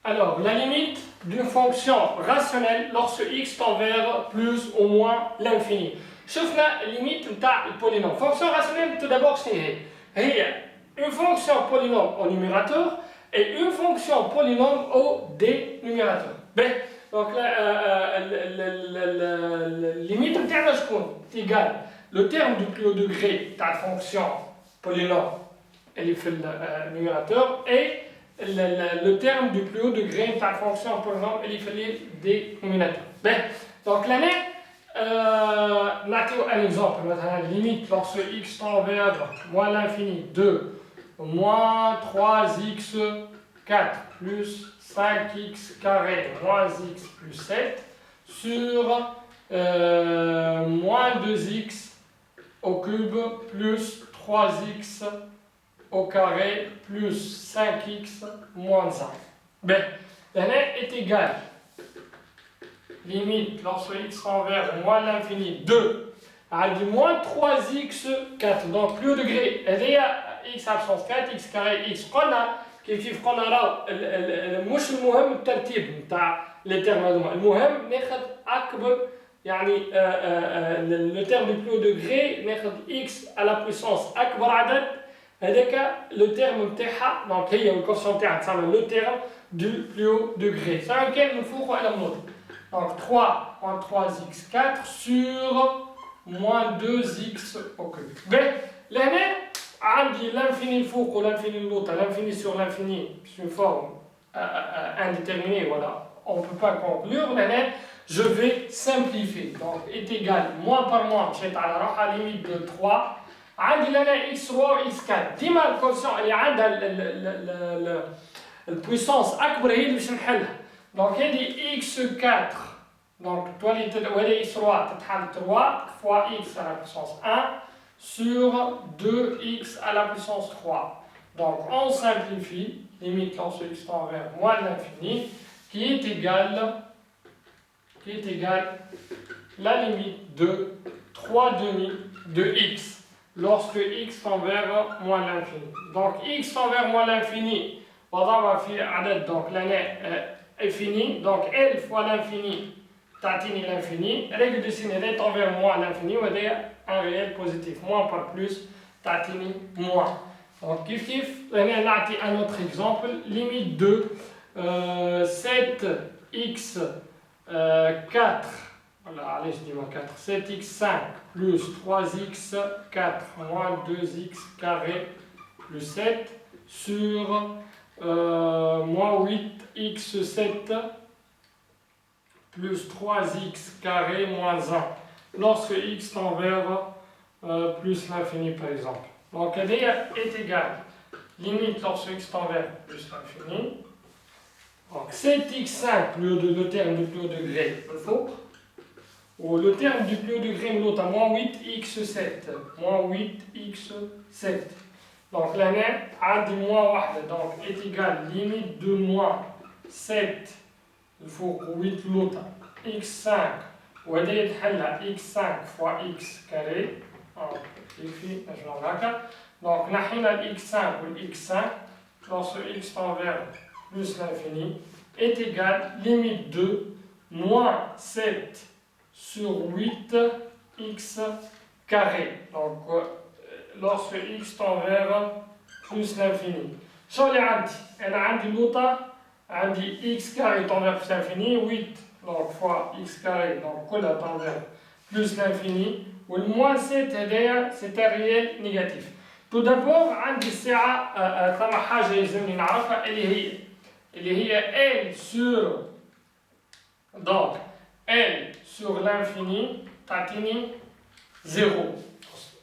Alors, la limite d'une fonction rationnelle lorsque x tend vers plus ou moins l'infini. شوفنا limite نتاع البولينوم. Fonction rationnelle, tout d'abord, c'est une fonction polynôme au numérateur et une fonction polynôme au dénumérateur. Donc, la limite نتاعنا شكون égale le terme du plus haut degré de la fonction polynôme اللي في numérateur et le terme du plus haut degré de la fonction polynôme اللي في le dénominateur. Donc là, un exemple, la limite lorsque x tend vers moins l'infini de moins 3x4 plus 5x carré moins x plus 7 sur moins 2x au cube plus 3x au carré plus 5x moins 1. Là est égal. Limite lorsque x tend vers moins l'infini de à du moins 3x4. Donc plus haut degré, il y a x absence 4x carré x قلنا كيف قلنا راه مش المهم الترتيب نتاع لي تيرم هذوما، المهم ناخذ اكبر يعني لو تيرم دو بلو دوغري ناخذ x على بويسونس اكبر عدد هذاك لو تيرم نتاعها دونك هي الكونستانت نتاعها تسمى لو تيرم دو بلو دوغري سواء كان من فوق ولا من النص. Donc 3 moins 3x4 sur moins 2x au cube. Là, عندي l'infini الفوق والinfini l'autre, l'infini sur l'infini, c'est une forme indéterminée, voilà, on ne peut pas conclure. Là, je vais simplifier. Donc, est égal, moins par moins, je à la limite de 3. عندي لنا x3 و x4. ديما الكونسيون اللي عندها البويسونس أكبر هي اللي باش نحلها. Donc, هذه x4. Donc, وهذه x3 تتحل 3 fois x à la puissance 1 sur 2x à la puissance 3. Donc, on simplifie, limite lorsque x tend vers moins l'infini, qui est égale la limite de 3 demi de x lorsque x tend vers moins l'infini. Donc, x tend vers moins l'infini, donc l'année est finie, donc L fois l'infini, tatini l'infini, règle de Sinéret tend vers moins l'infini, ou un réel positif, moins par plus, tatini moins. Donc, kif, on a un autre exemple, limite de 7x4, voilà, allez, je dis moins 4, 7x5 plus 3x4 moins 2x carré plus 7 sur moins 8x7 plus 3x carré moins 1 lorsque x tend vers plus l'infini par exemple. Donc elle est égale limite lorsque x tend vers plus l'infini. Donc 7x5 le terme du plus haut degré le faux ou le terme du plus haut degré l'autre à moins 8x7 moins 8x7. Donc la net a dit moins 1 donc est égal limite de moins 7 il faut 8 l'autre x5 ou x5 fois x carré donc nous avons x5 ou x5 lorsque x tend vers plus l'infini est égal limite de moins 7 sur 8 x carré. Donc lorsque x tend vers plus l'infini. شو اللي عندي؟ أنا عندي النقطة عندي x carré tend vers plus l'infini 8 donc fois x carré donc كلها tend vers plus l'infini والموان 7 هذايا c'est un réel négatif. Tout d'abord عندي الساعة ثم حاجة يلزمني نعرفها اللي هي L sur donc L sur l'infini تعطيني 0.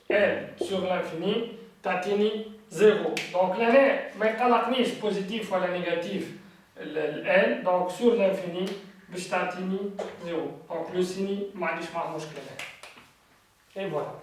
L sur l'infini تعطيني 0. Donc là ما يقلقنيش positif ولا négatif L donc sur l'infini باش تعطيني 0. Donc le signe ما عنديش معاه مشكلة. Et voilà.